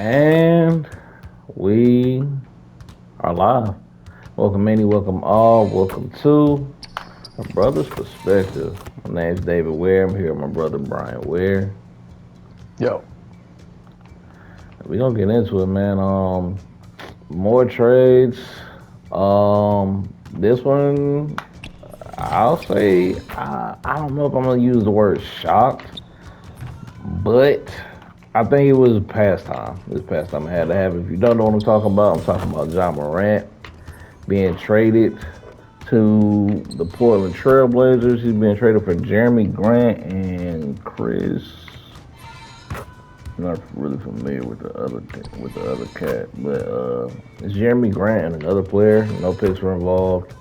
And we are live. Welcome any, welcome all, welcome to Brothers Perspective. My name's David Ware. I'm here with my brother Brian Ware. Yo, We gonna get into it, man. More trades. This one, I'll say, I don't know if I'm gonna use the word shocked, but I think it was past time. This past time I had to have it. If you don't know what I'm talking about John Morant being traded to the Portland Trailblazers. He's being traded for Jeremy Grant and Chris. I'm not really familiar with the other cat, but it's Jeremy Grant and another player. No picks were involved.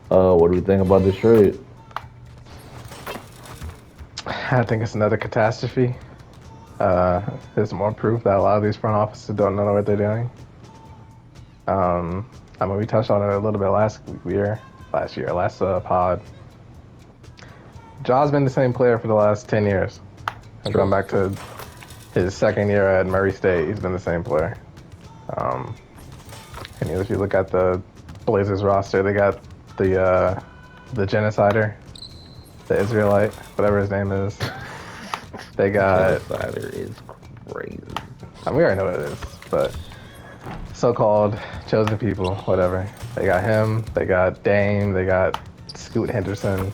What do we think about this trade? I think it's another catastrophe. There's more proof that a lot of these front offices don't know what they're doing. We touched on it a little bit last pod. Ja's been the same player for the last 10 years. And going back to his second year at Murray State, he's been the same player. And if you look at the Blazers roster, they got the genocider, the Israelite, whatever his name is. They got. Genocider is crazy. We already know what it is, but so-called chosen people, whatever. They got him. They got Dame. They got Scoot Henderson,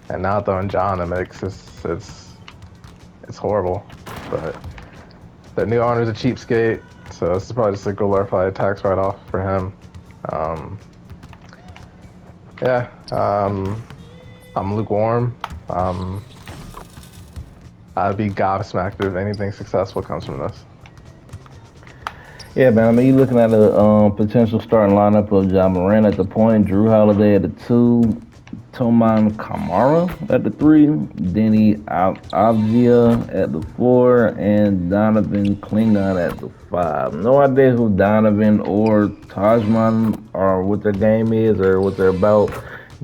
and now throwing John in the mix. It's horrible, but the new owner's a cheapskate, so this is probably just a glorified tax write-off for him. I'm lukewarm. I'd be gobsmacked if anything successful comes from this. Yeah, man. I mean, you're looking at a potential starting lineup of John Morant at the point, Drew Holiday at the 2, Toman Kamara at the 3, Denny Avdia at the 4, and Donovan Klingon at the 5. No idea who Donovan or Tajman or what their game is or what they're about.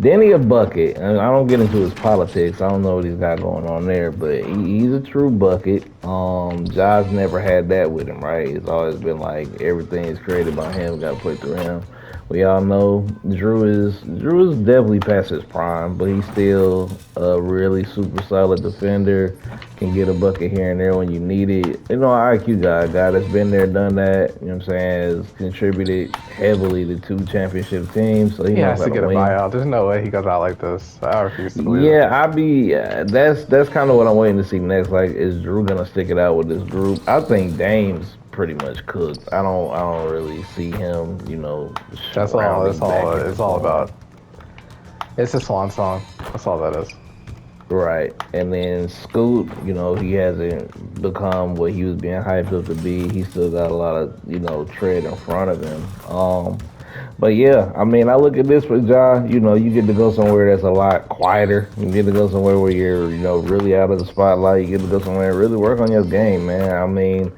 Denny a bucket. I don't get into his politics. I don't know what he's got going on there, but he's a true bucket. Josh never had that with him, right? It's always been like everything is created by him, got to play through him. We all know Drew is definitely past his prime, but he's still a really super solid defender. Can get a bucket here and there when you need it. You know, an IQ guy that's been there, done that. You know what I'm saying? Has contributed heavily to 2 championship teams, so He knows has how to to get a win. buyout. There's no way he goes out like this. I refuse to believe it. Yeah, that's kind of what I'm waiting to see next. Like, is Drew gonna stick it out with this group? I think Dame's pretty much cooked. I don't really see him. That's all. That's all. It's all form. about. It's a swan song. That's all that is. Right. And then Scoot, he hasn't become what he was being hyped up to be. He still got a lot of, tread in front of him. But yeah, I mean, I look at this with John, you get to go somewhere that's a lot quieter. You get to go somewhere where you're, really out of the spotlight. You get to go somewhere and really work on your game, man. I mean,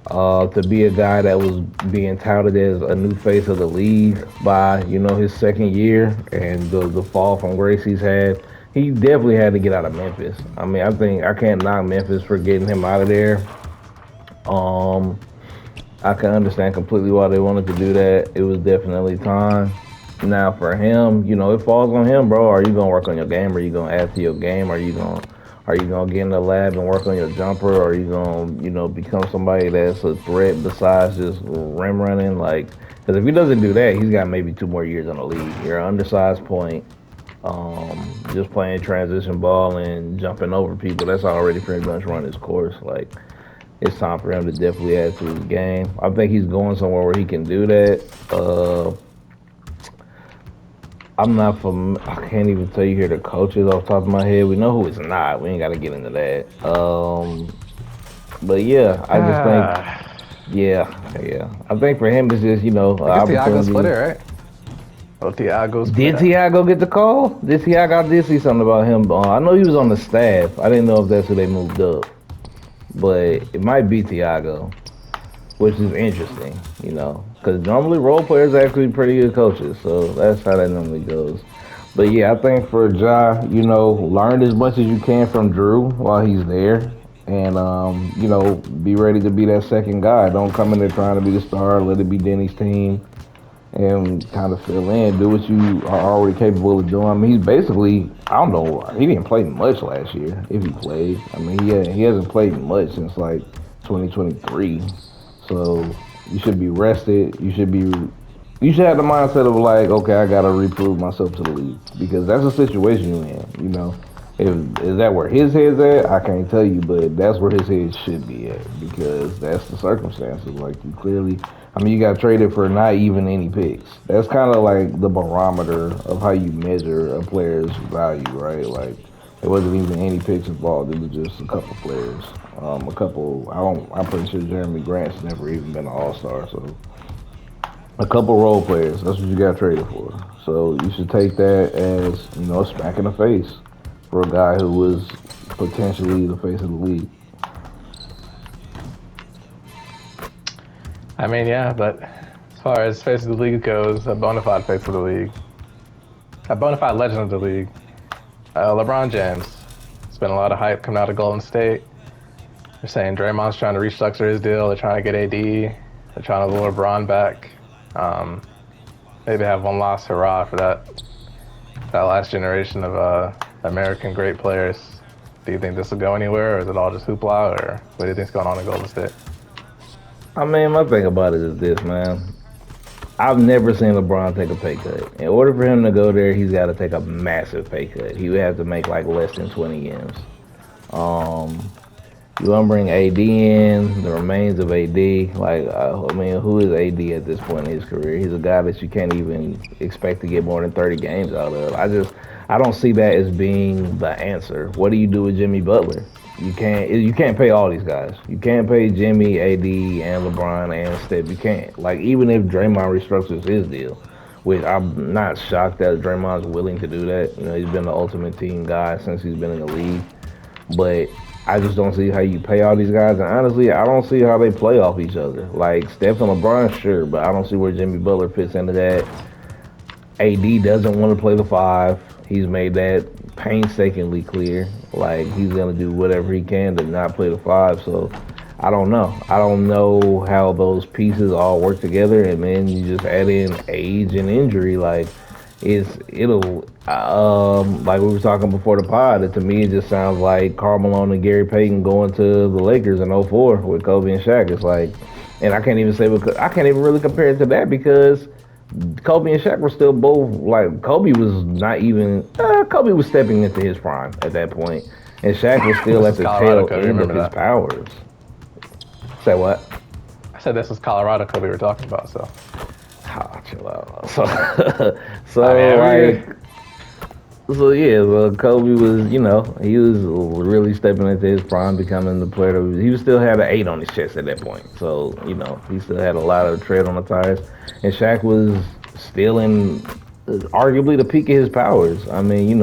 to be a guy that was being touted as a new face of the league by, his second year and the fall from grace he's had, he definitely had to get out of Memphis. I mean, I can't knock Memphis for getting him out of there. I can understand completely why they wanted to do that. It was definitely time. Now for him, it falls on him, bro. Are you gonna work on your game? Are you gonna add to your game? Are you gonna get in the lab and work on your jumper? Or are you gonna, become somebody that's a threat besides just rim running? Like, because if he doesn't do that, he's got maybe 2 more years in the league. You're an undersized point, just playing transition ball and jumping over people. That's already pretty much run his course. Like, it's time for him to definitely add to his game. I think he's going somewhere where he can do that. I can't even tell you here the coaches off the top of my head. We know who it's not. We ain't got to get into that. But yeah, I just think, yeah. I think for him, it's just, I guess Tiago split it, opportunity. right? Oh, Tiago split Did it. Tiago get the call? I did see something about him. I know he was on the staff. I didn't know if that's who they moved up. But it might be Tiago, which is interesting, because normally role players are actually pretty good coaches, so that's how that normally goes. But yeah, I think for Ja, learn as much as you can from Drew while he's there, and be ready to be that second guy. Don't come in there trying to be the star. Let it be Denny's team and kind of fill in. Do what you are already capable of doing. I mean, he's basically, I don't know, he didn't play much last year. If he played, I mean, he hasn't played much since like 2023. So you should be rested. You should have the mindset of like, okay, I gotta reprove myself to the league because that's the situation you're in. If is that where his head's at, I can't tell you, but that's where his head should be at because that's the circumstances. Like you clearly, I mean, you got traded for not even any picks. That's kind of like the barometer of how you measure a player's value, right? Like it wasn't even any picks involved. It was just a couple players. A couple. I'm pretty sure Jeremy Grant's never even been an All Star, so a couple role players. That's what you got traded for. So you should take that as a smack in the face for a guy who was potentially the face of the league. I mean, yeah, but as far as face of the league goes, a bona fide face of the league, a bona fide legend of the league, LeBron James. It's been a lot of hype coming out of Golden State. They're saying Draymond's trying to restructure his deal. They're trying to get AD. They're trying to lure LeBron back. Um, Maybe have one last hurrah for that last generation of American great players. Do you think this will go anywhere, or is it all just hoopla, or what do you think's going on in Golden State? I mean, my thing about it is this, man. I've never seen LeBron take a pay cut. In order for him to go there, he's got to take a massive pay cut. He would have to make like less than 20 games. Um, You want to bring AD in, the remains of AD. Like, I mean, who is AD at this point in his career? He's a guy that you can't even expect to get more than 30 games out of. I don't see that as being the answer. What do you do with Jimmy Butler? You can't pay all these guys. You can't pay Jimmy, AD, and LeBron and Steph. You can't. Like, even if Draymond restructures his deal, which I'm not shocked that Draymond's willing to do that. He's been the ultimate team guy since he's been in the league. But I just don't see how you pay all these guys. And honestly, I don't see how they play off each other. Like Steph and LeBron, sure, but I don't see where Jimmy Butler fits into that. AD doesn't want to play the five. He's made that painstakingly clear. Like he's gonna do whatever he can to not play the five. So I don't know. I don't know how those pieces all work together. And then you just add in age and injury. Like it'll like we were talking before the pod. To me, it just sounds like Karl Malone and Gary Payton going to the Lakers in '04 with Kobe and Shaq. It's like, and I can't even say I can't even really compare it to that because Kobe and Shaq were still both like Kobe was not even Kobe was stepping into his prime at that point, and Shaq was still This at is the Colorado tail Kobe. end of Remember his that? powers. Say what? I said this was Colorado Kobe we were talking about. So Ah, chill out. So, I mean, so every like, so yeah, well, Kobe was, he was really stepping into his prime, becoming the player. He was still had an 8 on his chest at that point. So, he still had a lot of tread on the tires. And Shaq was still in arguably the peak of his powers. I mean,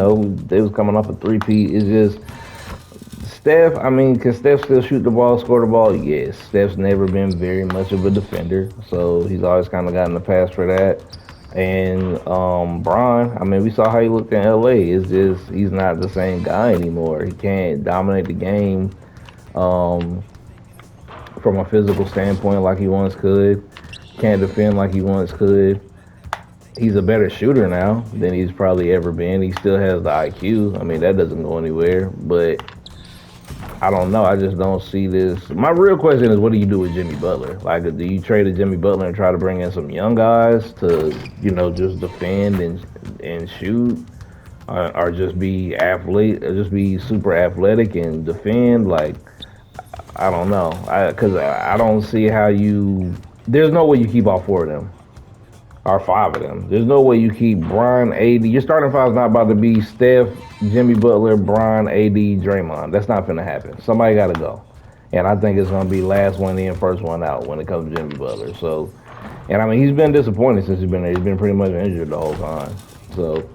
they was coming off a three-peat. It's just Steph. I mean, can Steph still shoot the ball, score the ball? Yes. Steph's never been very much of a defender, so he's always kind of gotten the pass for that. And Bron, I mean, we saw how he looked in LA. It's just he's not the same guy anymore. He can't dominate the game um, from a physical standpoint like he once could. Can't defend like he once could. He's a better shooter now than he's probably ever been. He still has the IQ. I mean, that doesn't go anywhere. But I don't know. I just don't see this. My real question is, what do you do with Jimmy Butler? Like, do you trade a Jimmy Butler and try to bring in some young guys to, just defend and shoot, or just be athlete, or just be super athletic and defend? Like, I don't know. Because I don't see how you. There's no way you keep all 4 of them or 5 of them. There's no way you keep Brian, AD. Your starting five is not about to be Steph, Jimmy Butler, Brian, AD, Draymond. That's not going to happen. Somebody got to go. And I think it's going to be last one in, first one out when it comes to Jimmy Butler. So, and I mean, he's been disappointed since he's been there. He's been pretty much injured the whole time. So,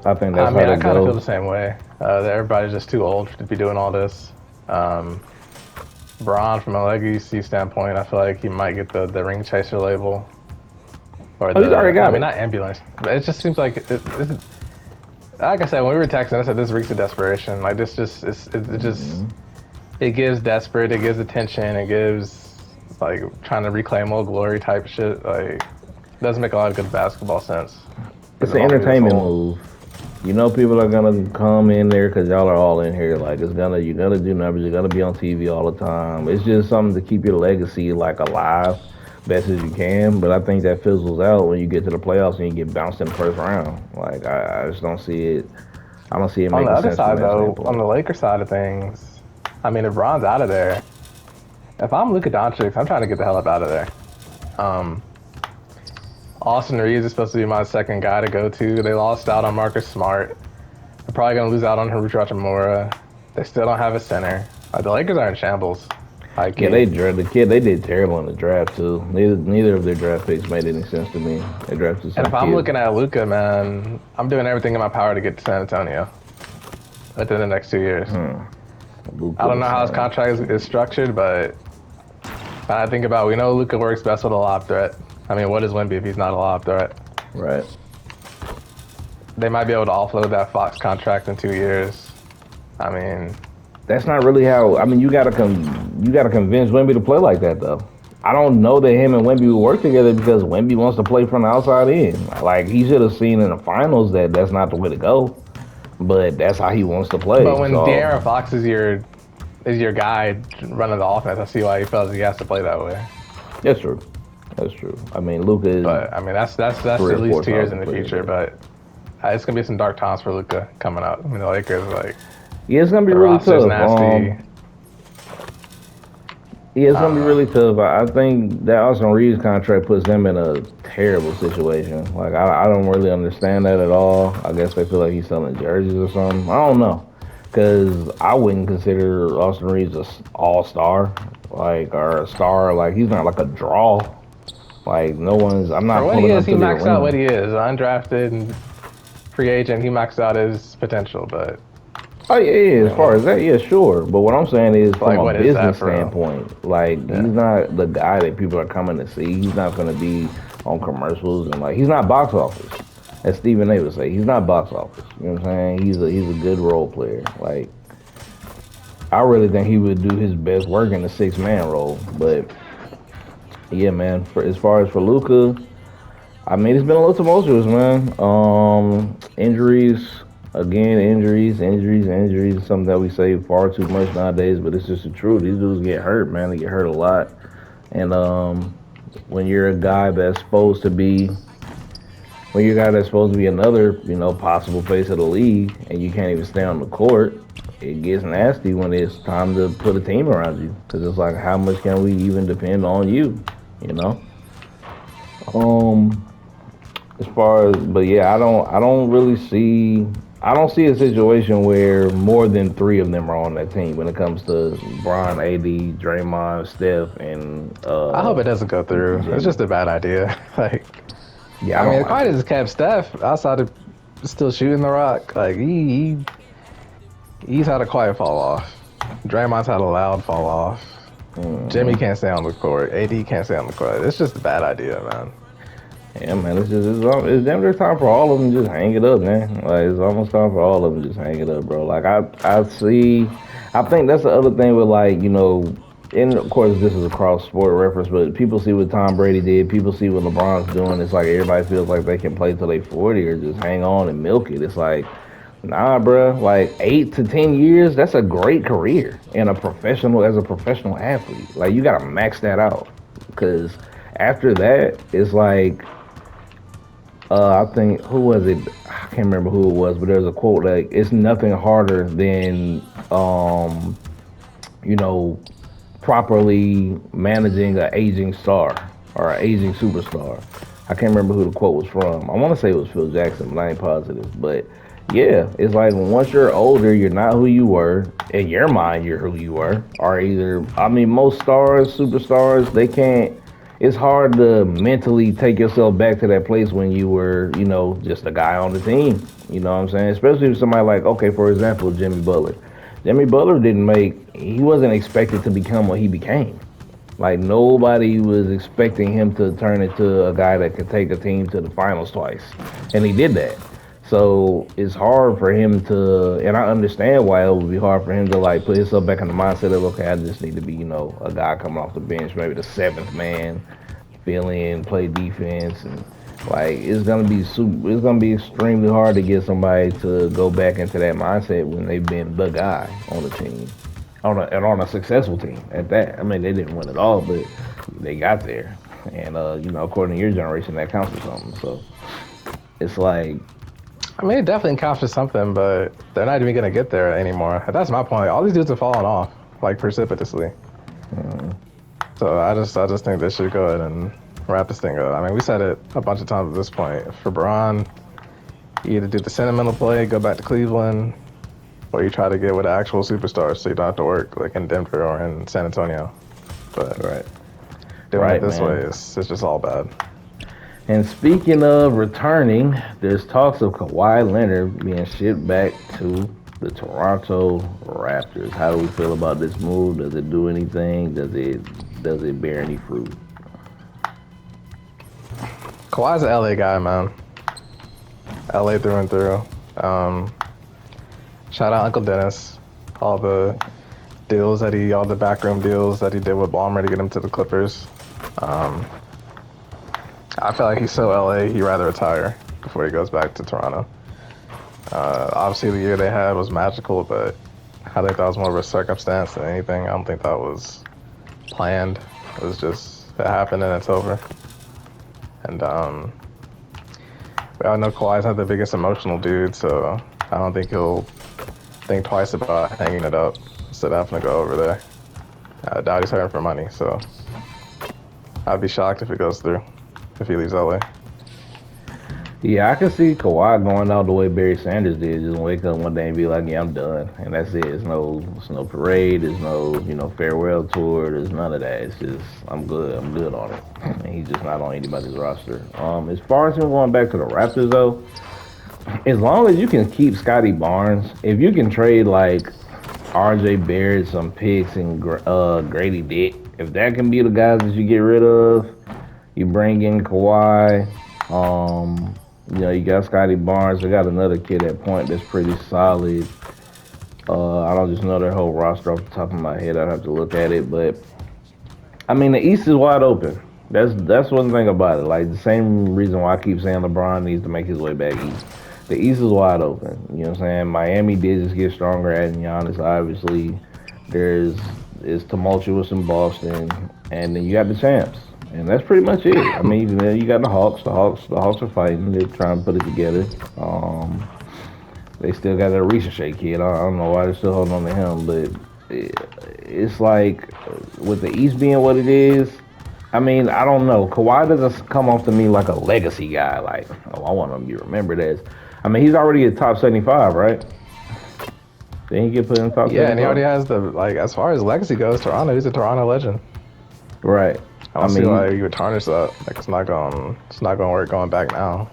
I think I that's mean, how I to kind of feel go. the same way. That everybody's just too old to be doing all this. Um, Braun, from a legacy standpoint, I feel like he might get the ring chaser label. Or Oh, he's already I got mean, it. not ambulance, but it just seems like like I said when we were texting, I said this reeks of desperation. Like this just it just Mhm. it gives desperate, it gives attention, it gives like trying to reclaim old glory type shit. Like, it doesn't make a lot of good basketball sense for It's the an moment as a entertainment whole. move. You know, people are gonna come in there because y'all are all in here. Like, you're gonna do numbers. You're gonna be on TV all the time. It's just something to keep your legacy like alive, best as you can. But I think that fizzles out when you get to the playoffs and you get bounced in the first round. Like, I just don't see it. I don't see it On the making other sense from side, that though, on standpoint. the Lakers side of things, I mean, if Bron's out of there, if I'm Luka Doncic, I'm trying to get the hell up out of there. Um, Austin Reeves is supposed to be my second guy to go to. They lost out on Marcus Smart. They're probably going to lose out on Haruchi Hachimura. They still don't have a center. The Lakers are in shambles. High Yeah, key. they did terrible in the draft too. Neither of their draft picks made any sense to me. They drafted And some if I'm kid. looking at Luka, man, I'm doing everything in my power to get to San Antonio within the next 2 years. I Luka don't to know how his San contract is Antonio. structured, but when I think about, we know Luka works best with a lob threat. I mean, what is Wemby if he's not a lob threat? Right. They might be able to offload that Fox contract in 2 years. I mean, That's not really how. I mean, you gotta convince Wemby to play like that though. I don't know that him and Wemby will work together because Wemby wants to play from the outside in. Like he should have seen in the finals that that's not the way to go. But that's how he wants to but play. when So De'Aaron Fox is your guy running the offense, I see why he feels he has to play that way. that's true. That's true. I mean, Luca is But I mean, that's three at or least four 2 years times in the the player. future. Yeah. But it's gonna be some dark times for Luka coming out. I mean, the Lakers like Yeah, it's gonna be the really roster's tough. nasty. Yeah, it's I gonna don't be know. really tough. I think that Austin Reeves contract puts them in a terrible situation. Like I don't really understand that at all. I guess they feel like he's selling jerseys or something. I don't know, because I wouldn't consider Austin Reeves a all star, like or a star. Like he's not like a draw. Like no one's. I'm For not what he pulling is, up he to the maxed out what arena. he is. Undrafted and free agent, he maxed out his potential. But Oh yeah, I yeah. As mean, far as that, yeah, sure. But what I'm saying is, from like, a what is that business for real? standpoint, like he's Yeah. not the guy that people are coming to see. He's not going to be on commercials and like he's not box office. As Stephen A would say, he's not box office. You know what I'm saying? He's a good role player. Like I really think he would do his best work in the 6 man role. But yeah, man. For as far as for Luca, I mean, it's been a little tumultuous, man. Injuries, again, injuries. Something that we say far too much nowadays, but it's just the truth. These dudes get hurt, man. They get hurt a lot. And when you're a guy that's supposed to be, when you're a guy that's supposed to be another, possible face of the league, and you can't even stay on the court, it gets nasty when it's time to put a team around you. Because it's like, how much can we even depend on you? You know. Um, As far as, but yeah, I don't see a situation where more than three of them are on that team when it comes to Bron, AD, Draymond, Steph, and I hope it doesn't go through. It's Jimmy. just a bad idea. Like, Yeah, I I mean, don't it like probably it. just kept Steph outside of still shooting the rock. Like, he's had a quiet fall off. Draymond's had a loud fall off. Jimmy Hmm. can't stay on the court. AD can't stay on the court. It's just a bad idea, man. Yeah, man, it's damn near time for all of them to just hang it up, man. Like it's almost time for all of them to just hang it up, bro. Like I think that's the other thing with like and of course this is a cross sport reference, but people see what Tom Brady did, people see what LeBron's doing. It's like everybody feels like they can play till they 40 or just hang on and milk it. It's like nah, bro. Like 8 to 10 years, that's a great career in a professional as a professional athlete. Like you gotta max that out because after that, it's like I think who was it? I can't remember who it was, but there's a quote like it's nothing harder than you know properly managing an aging star or an aging superstar. I can't remember who the quote was from. I want to say it was Phil Jackson, but I ain't positive. But yeah, it's like once you're older, you're not who you were. In your mind, you're who you were. Or either, I mean, most stars, superstars, they can't. It's hard to mentally take yourself back to that place when you were, just a guy on the team. You know what I'm saying? Especially if somebody like, okay, for example, Jimmy Butler. Jimmy Butler he wasn't expected to become what he became. Like nobody was expecting him to turn into a guy that could take a team to the finals twice, and he did that. So it's hard for him to, and I understand why it would be hard for him to like put himself back in the mindset of okay, I just need to be a guy coming off the bench, maybe the seventh man, fill in, play defense, and like it's gonna be extremely hard to get somebody to go back into that mindset when they've been the guy on the team, and on a successful team at that. I mean, they didn't win it all, but they got there, and according to your generation, that counts for something. So it's like, I mean, it definitely counts for something, but they're not even gonna get there anymore. That's my point. All these dudes have fallen off like precipitously. So I just think they should go ahead and wrap this thing up. I mean, we said it a bunch of times at this point. For Braun, you either do the sentimental play, go back to Cleveland, or you try to get with an actual superstar so you don't have to work like in Denver or in San Antonio. But right. doing it Right, this way man. it's just all bad. And speaking of returning, there's talks of Kawhi Leonard being shipped back to the Toronto Raptors. How do we feel about this move? Does it do anything? Does it bear any fruit? Kawhi's an LA guy, man. LA through and through. Um, Shout out Uncle Dennis. All the all the backroom deals that he did with Ballmer to get him to the Clippers. Um, I feel like he's so LA, he'd rather retire before he goes back to Toronto. Obviously, the year they had was magical, but I think that was more of a circumstance than anything. I don't think that was planned. It was just, it happened and it's over. And we all know Kawhi's not the biggest emotional dude, so I don't think he'll think twice about hanging it up instead of having to go over there. I doubt he's hurting for money, so I'd be shocked if it goes through, if he leaves LA. Yeah, I can see Kawhi going out the way Barry Sanders did. Just wake up one day and be like, "Yeah, I'm done," and that's it. It's no parade. There's no farewell tour. There's none of that. It's just I'm good. I'm good on it. And he's just not on anybody's roster. As far as him going back to the Raptors though, as long as you can keep Scotty Barnes, if you can trade like R.J. Barrett, some picks, and Grady Dick, if that can be the guys that you get rid of, you bring in Kawhi. You got Scotty Barnes. They got another kid at point that's pretty solid. I don't just know their whole roster off the top of my head. I'd have to look at it, but I mean the East is wide open. That's one thing about it. Like the same reason why I keep saying LeBron needs to make his way back east. The East is wide open. You know what I'm saying? Miami did just get stronger, adding Giannis. Obviously, it's tumultuous in Boston, and then you got the champs. And that's pretty much it. I mean, you got the Hawks. The Hawks are fighting. They're trying to put it together. They still got that Ricochet kid. I don't know why they're still holding on to him, but it's like with the East being what it is. I mean, I don't know. Kawhi doesn't come off to me like a legacy guy. Like, oh, I want him to be remembered as. I mean, he's already a top 75, right? Then he get put in the top 75. Yeah, and he already has the, like, as far as legacy goes, Toronto, he's a Toronto legend. Right. I don't see why you would tarnish that. Like, it's not gonna work going back now.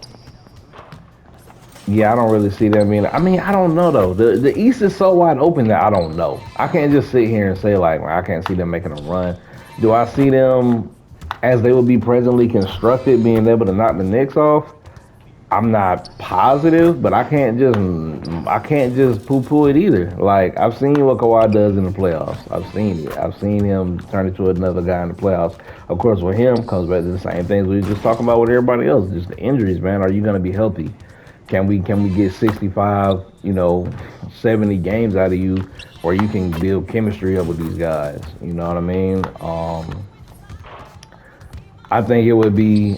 Yeah, I don't really see that being. I mean, I don't know though. The East is so wide open that I don't know. I can't just sit here and say like I can't see them making a run. Do I see them as they would be presently constructed, being able to knock the Knicks off? I'm not positive, but I can't just poo-poo it either. Like I've seen what Kawhi does in the playoffs. I've seen it. I've seen him turn into another guy in the playoffs. Of course, with him comes back to the same things we were just talking about with everybody else. Just the injuries, man. Are you going to be healthy? Can we get 65, 70 games out of you, where you can build chemistry up with these guys? You know what I mean? I think he would be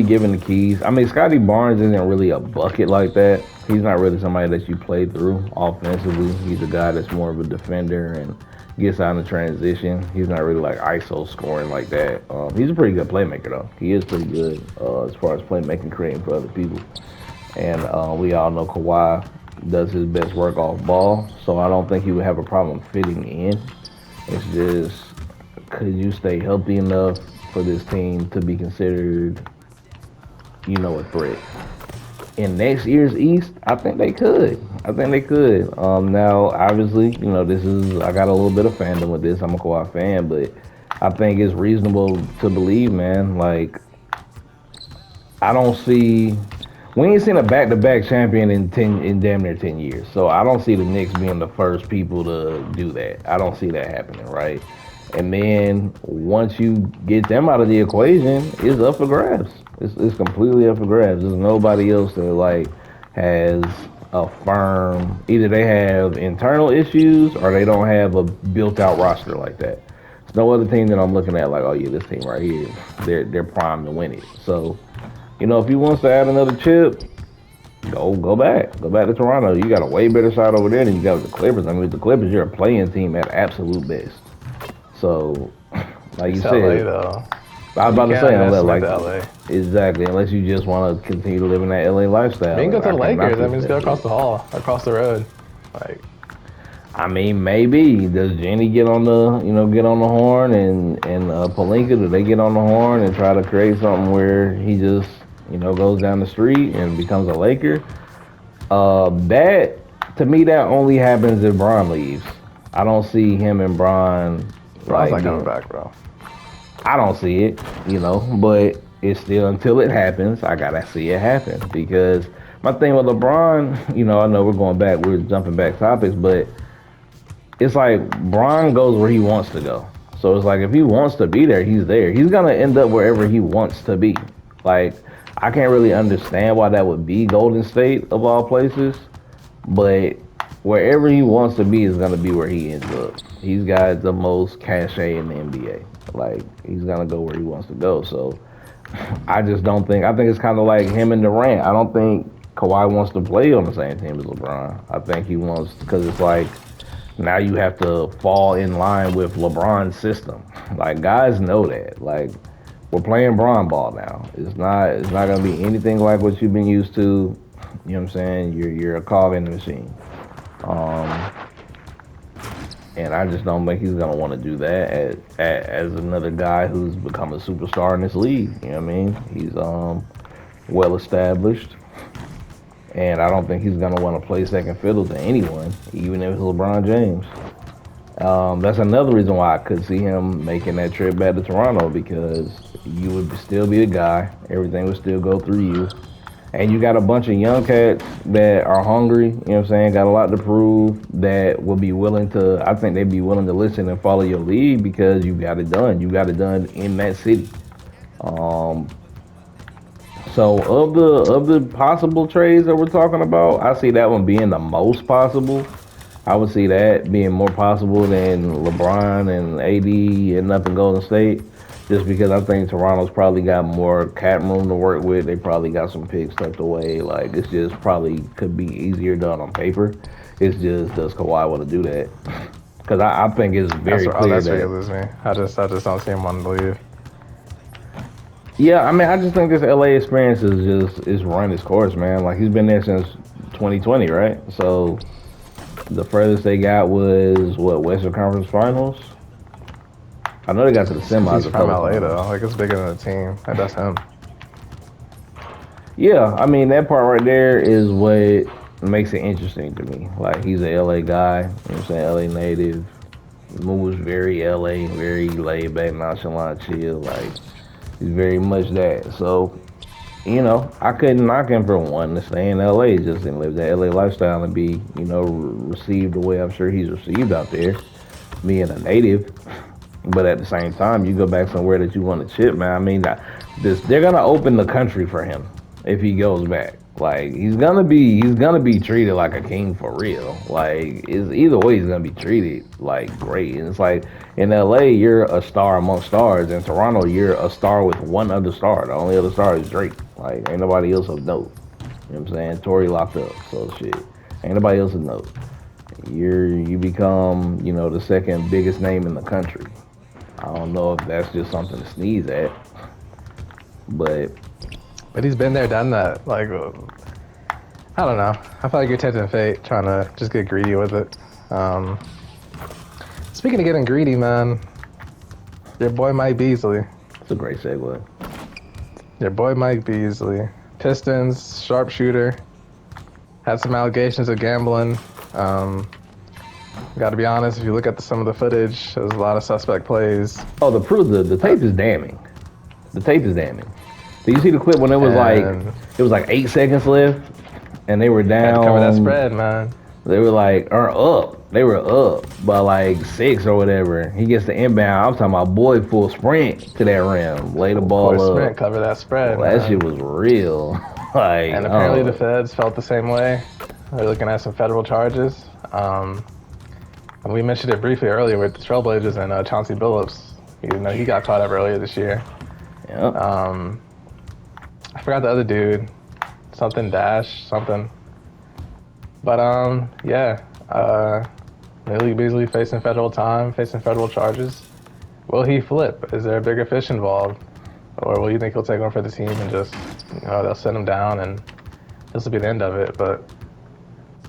given the keys. I mean, Scotty Barnes isn't really a bucket like that. He's not really somebody that you play through offensively. He's a guy that's more of a defender and gets out in the transition. He's not really like ISO scoring like that. He's a pretty good playmaker though. He is pretty good as far as playmaking, creating for other people. And we all know Kawhi does his best work off ball, so I don't think he would have a problem fitting in. It's just, could you stay healthy enough for this team to be considered, a threat? In next year's East, I think they could. Now, obviously, I got a little bit of fandom with this. I'm a Kawhi fan, but I think it's reasonable to believe, man. Like, I don't see. we ain't seen a back-to-back champion in damn near 10 years. So I don't see the Knicks being the first people to do that. I don't see that happening, right? And then once you get them out of the equation, it's up for grabs. It's completely up for grabs. There's nobody else that like has a firm. Either they have internal issues or they don't have a built-out roster like that. There's no other team that I'm looking at like, oh yeah, this team right here, they're primed to win it. So if he wants to add another chip, go back to Toronto. You got a way better side over there than you got with the Clippers. I mean, with the Clippers, you're a playing team at absolute best. So, like you It's LA said, though. I was You about to can't say, unless underestimate like the LA. exactly, unless you just want to continue to live in that LA I lifestyle, mean, go and to I the can't knock Lakers. I this mean, just go that across shit. the hall, across the road. Like, I mean, maybe does Jenny get on the horn and Palinka, do they get on the horn and try to create something where he just goes down the street and becomes a Laker? That to me, that only happens if Bron leaves. I don't see him and Bron Bron's like not coming being. back, bro. I don't see it, but it's still until it happens. I gotta see it happen because my thing with LeBron, I know we're jumping back topics, but it's like Bron goes where he wants to go. So it's like if he wants to be there, he's there. He's gonna end up wherever he wants to be. Like I can't really understand why that would be Golden State of all places, but wherever he wants to be is gonna be where he ends up. He's got the most cachet in the NBA. Like he's gonna go where he wants to go. So I just don't think. I think it's kind of like him and Durant. I don't think Kawhi wants to play on the same team as LeBron. I think he wants because it's like now you have to fall in line with LeBron's system. Like guys know that. Like we're playing Bron ball now. It's not gonna be anything like what you've been used to. You know what I'm saying? You're a cog in the machine. Um, and I just don't think he's gonna want to do that as another guy who's become a superstar in this league. You know what I mean? He's well established, and I don't think he's gonna want to play second fiddle to anyone, even if it's LeBron James. That's another reason why I could see him making that trip back to Toronto because you would still be the guy. Everything would still go through you. And you got a bunch of young cats that are hungry, you know what I'm saying, got a lot to prove that will be willing to, I think they'd be willing to listen and follow your lead because you got it done. You got it done in that city. Um, so of the possible trades that we're talking about, I see that one being the most possible. I would see that being more possible than LeBron and AD and nothing Golden State, just because I think Toronto's probably got more cap room to work with. They probably got some picks tucked away. Like it's just probably could be easier done on paper. It's just does Kawhi want to do that? Because I think it's That's very where, oh, clear that's where you that lose me. I just don't see him wanting to leave. yeah. I mean, I just think this LA experience is run its course, man. Like he's been there since 2020, right? So the furthest they got was what Western Conference Finals. I know they got to the semis He's a from couple LA times. though. Like it's bigger than the team. Like, that's him. Yeah, I mean that part right there is what makes it interesting to me. Like he's a LA guy, you know what I'm saying, LA native, moves very LA, very laid back, nonchalant, chill. Like he's very much that. So I couldn't knock him for one to stay in LA, just and live that LA lifestyle and be, received the way I'm sure he's received out there, being a native. But at the same time, you go back somewhere that you want to chip, man. I mean, they're gonna open the country for him if he goes back. Like he's gonna be treated like a king for real. Like it's either way, he's gonna be treated like great. And it's like in LA, you're a star among stars. In Toronto, you're a star with one other star. The only other star is Drake. Like ain't nobody else of note. You know what I'm saying? Tory locked up, so shit. Ain't nobody else of note. You become the second biggest name in the country. I don't know if that's just something to sneeze at, but But he's been there, done that. Like I don't know. I feel like you're tempting fate, trying to just get greedy with it. Um, Speaking of getting greedy, man, your boy Mike Beasley. it's a great segue. Your boy Mike Beasley. Pistons, sharpshooter. Had some allegations of gambling. Got to be honest, if you look at some of the footage, there's a lot of suspect plays. Oh, the tape is damning. The tape is damning. Did you see the clip when And it was like 8 seconds left, and they were had to cover that down? spread, man. They were like, or up. They were up by like 6 or whatever. He gets the inbound. I'm talking about boy full sprint to that rim, lay the Full ball court sprint, up. cover that spread, Well, that shit man. was real. Like, And I apparently the don't know. feds felt the same way. They're looking at some federal charges. And we mentioned it briefly earlier with the Trailblazers and Chauncey Billups. You know, he got caught up earlier this year. Yeah. Um, I forgot the other dude, something Dash, something. But yeah, Malik Beasley facing federal time, facing federal charges. Will he flip? Is there a bigger fish involved, or will you think he'll take one for the team and just, they'll send him down and this will be the end of it? But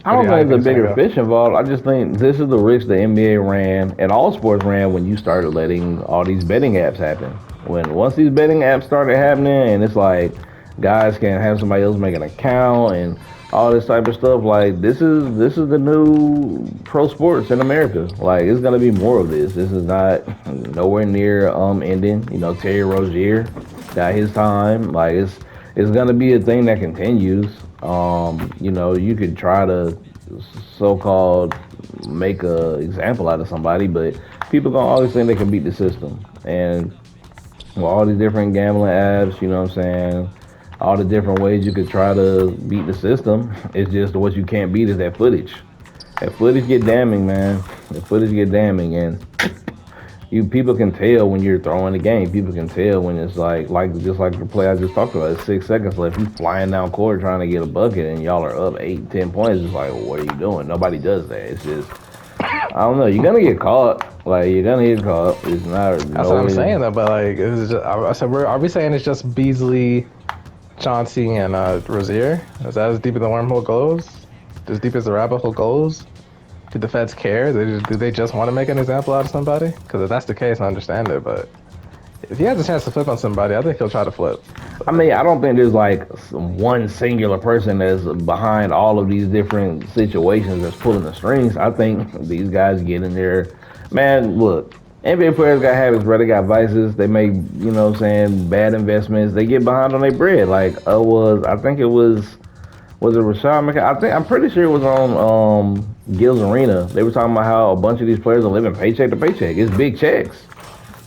I don't how do think you there's think a it's gonna bigger go? fish involved. I just think this is the risk the NBA ran and all sports ran when you started letting all these betting apps happen. When once these betting apps started happening, and it's like guys can have somebody else make an account and all this type of stuff. Like this is the new pro sports in America. Like it's gonna be more of this. This is not nowhere near ending. You know, Terry Rozier got his time. Like it's gonna be a thing that continues. You know, you could try to so-called make a example out of somebody, but people gonna always think they can beat the system. And with all these different gambling apps, you know what I'm saying? All the different ways you could try to beat the system. It's just what you can't beat is that footage. That footage get damning, man. The footage get damning, and you people can tell when you're throwing the game. People can tell when it's like just like the play I just talked about. It's 6 seconds left. You flying down court trying to get a bucket, and y'all are up 8, 10 points. It's like, what are you doing? Nobody does that. It's just I don't know. You're gonna get caught. Like you're gonna get caught. It's not That's what no I'm way. saying though. But like, is just, I said, are we saying it's just Beasley, Chauncey, and Rozier? Is that as deep as the wormhole goes? As deep as the rabbit hole goes? Do the feds care? Do they just want to make an example out of somebody? Because if that's the case, I understand it. But if he has a chance to flip on somebody, I think he'll try to flip. I mean, I don't think there's like one singular person that's behind all of these different situations that's pulling the strings. I think these guys get in there. Man, look, NBA players got habits, bro. They got vices. They make, you know what I'm saying, bad investments. They get behind on their bread. Like, I think it was it Rashad McCall? I'm pretty sure it was on Gil's Arena. They were talking about how a bunch of these players are living paycheck to paycheck. It's big checks.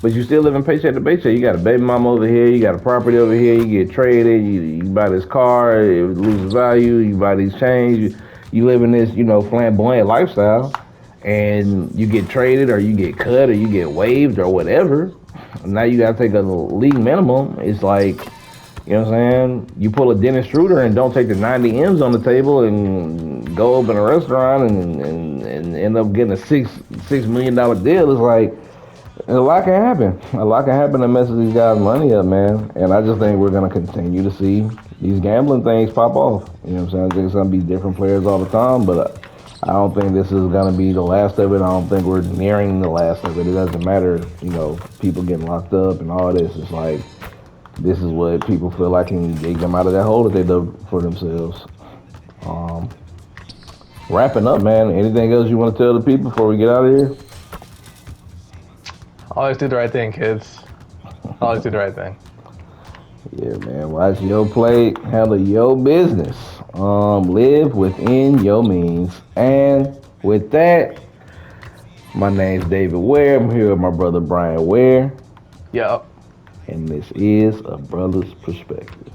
But you still living paycheck to paycheck. You got a baby mama over here. You got a property over here. You get traded. You buy this car. It loses value. You buy these chains. You live in this, you know, flamboyant lifestyle. And you get traded or you get cut or you get waived or whatever. Now you got to take a league minimum. It's like, you know what I'm saying? You pull a Dennis Schroeder and don't take the 90 M's on the table and go open a restaurant and end up getting a $6 million deal. It's like, a lot can happen. A lot can happen that messes these guys' money up, man. And I just think we're gonna continue to see these gambling things pop off. You know what I'm saying? I think it's gonna be different players all the time, but I don't think this is gonna be the last of it. I don't think we're nearing the last of it. It doesn't matter, you know, people getting locked up and all this. It's like this is what people feel like can dig them out of that hole that they dug for themselves. Um, Wrapping up, man. Anything else you want to tell the people before we get out of here? Always do the right thing, kids. Always do the right thing. Yeah, man. Watch your plate, handle your business. Live within your means. And with that, my name's David Ware. I'm here with my brother Brian Ware. Yep. And this is a brother's perspective.